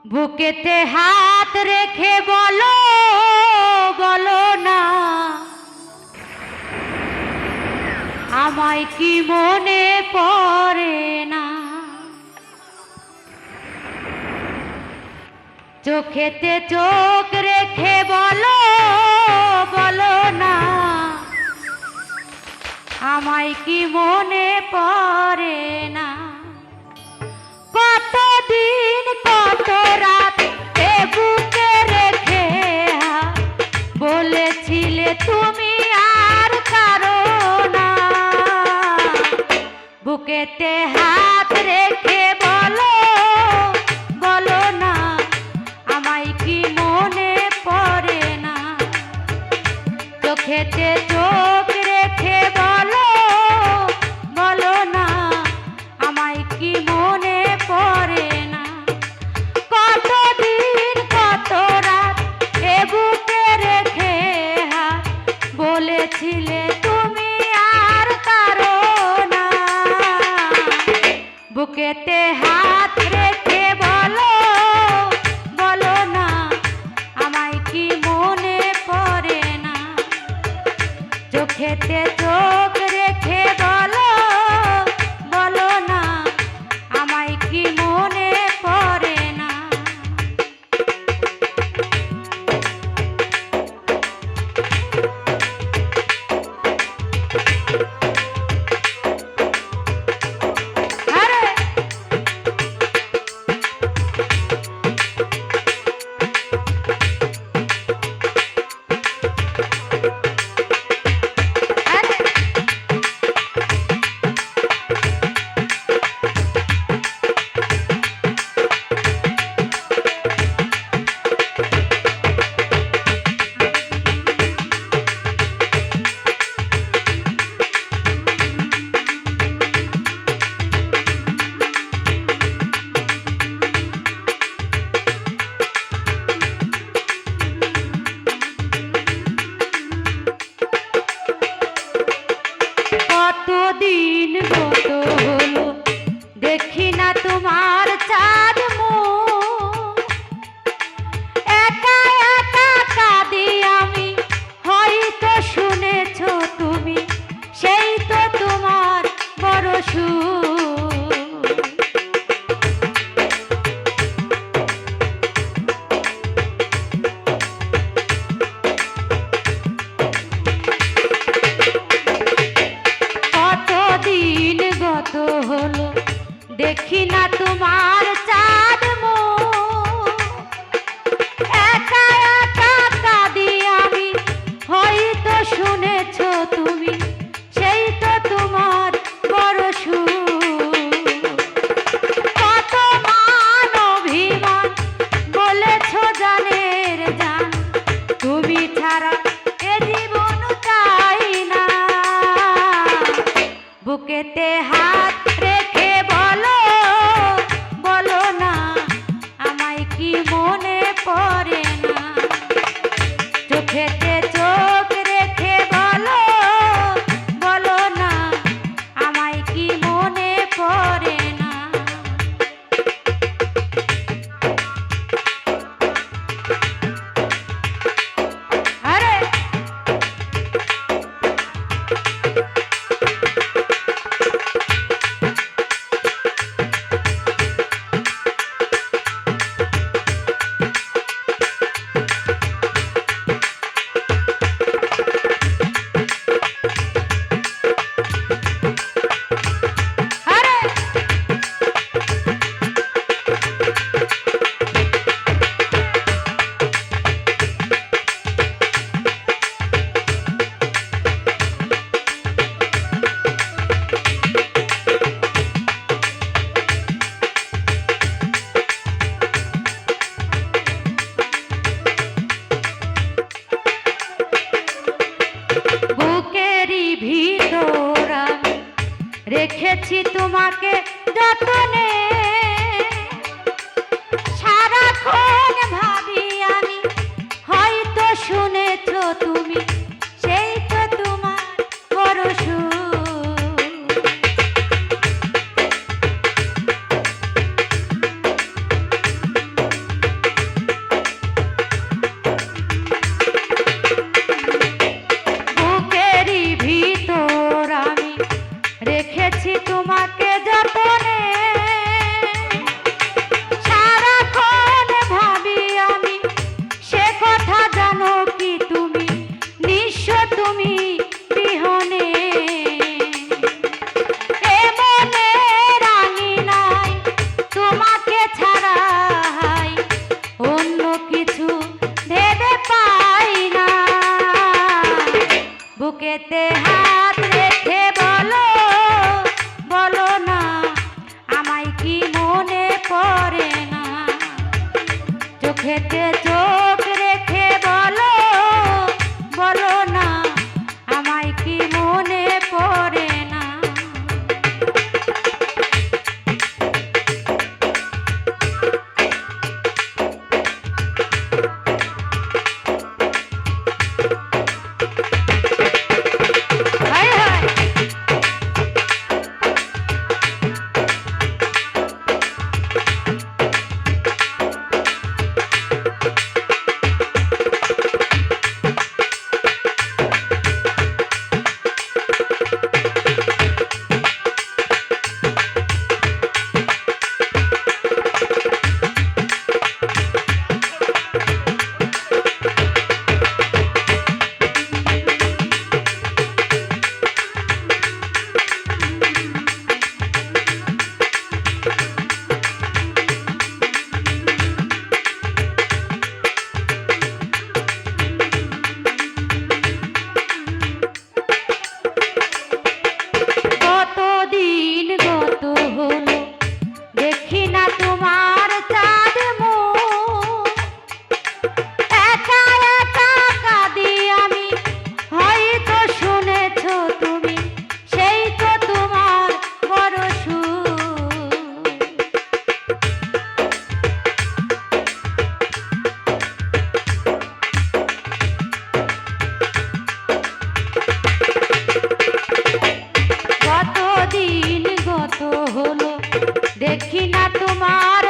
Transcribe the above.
বুকেতে হাত রেখে বলো বলো না আমায় কি মনে পড়ে না। চোখেতে চোখ রেখে বলো বলো না আমায় কি মনে পড়ে না। কতদিন কত রাত এ বুকে রেখে বলেছিলে তুমি আর কারো না। বুকেতে হাত রেখে বলো বলো না আমায় কি মনে পড়ে না। চোখেতে চোখ রেখে বলো বলো না আমায় কি মনে পড়ে না। কতদিন কত রাত এ বুকে রেখে বলেছিলে তুমি আর কারো না। বুকেতে হাত রেখে বলো বলো না আমায় কি মনে পড়ে না। চোখেতে চোখ রেখে বলো বলো না আমায় কি মনে পড়ে না। কতদিন গত হলো দেখি না তোমার চাঁদ মুখ। একা একা কাঁদি আমি হয়তো শুনেছো তুমি সেই তো তোমার বড় সুখ। কতদিন গত হলো দেখি না তোমার চাঁদ মুখ। একা একা কাঁদি আমি হয়তো শুনেছো তুমি সেই তো তোমার বড় সুখ। কত মান অভিমান বলেছো জানের জান তুমি ছাড়া এ জীবন চাই না। বুকেতে হাত রেখে বলো বলো না আমায় কি মনে পড়ে না। চোখেতে চোখ রেখে বলো বলো না আমায় কি মনে পড়ে না। আরে বুকেরই ভিতর আমি রেখেছি তোমাকে যতনে। সারাক্ষণ ভাবি আমি হয়তো শুনেছো তুমি সেই তো তোমার বড় সুখ। কি মনে পড়ে না? চোখেতে চোখ রেখে বলো, বলো না আমায় কি মনে পড়ে না? দেখি না তোমার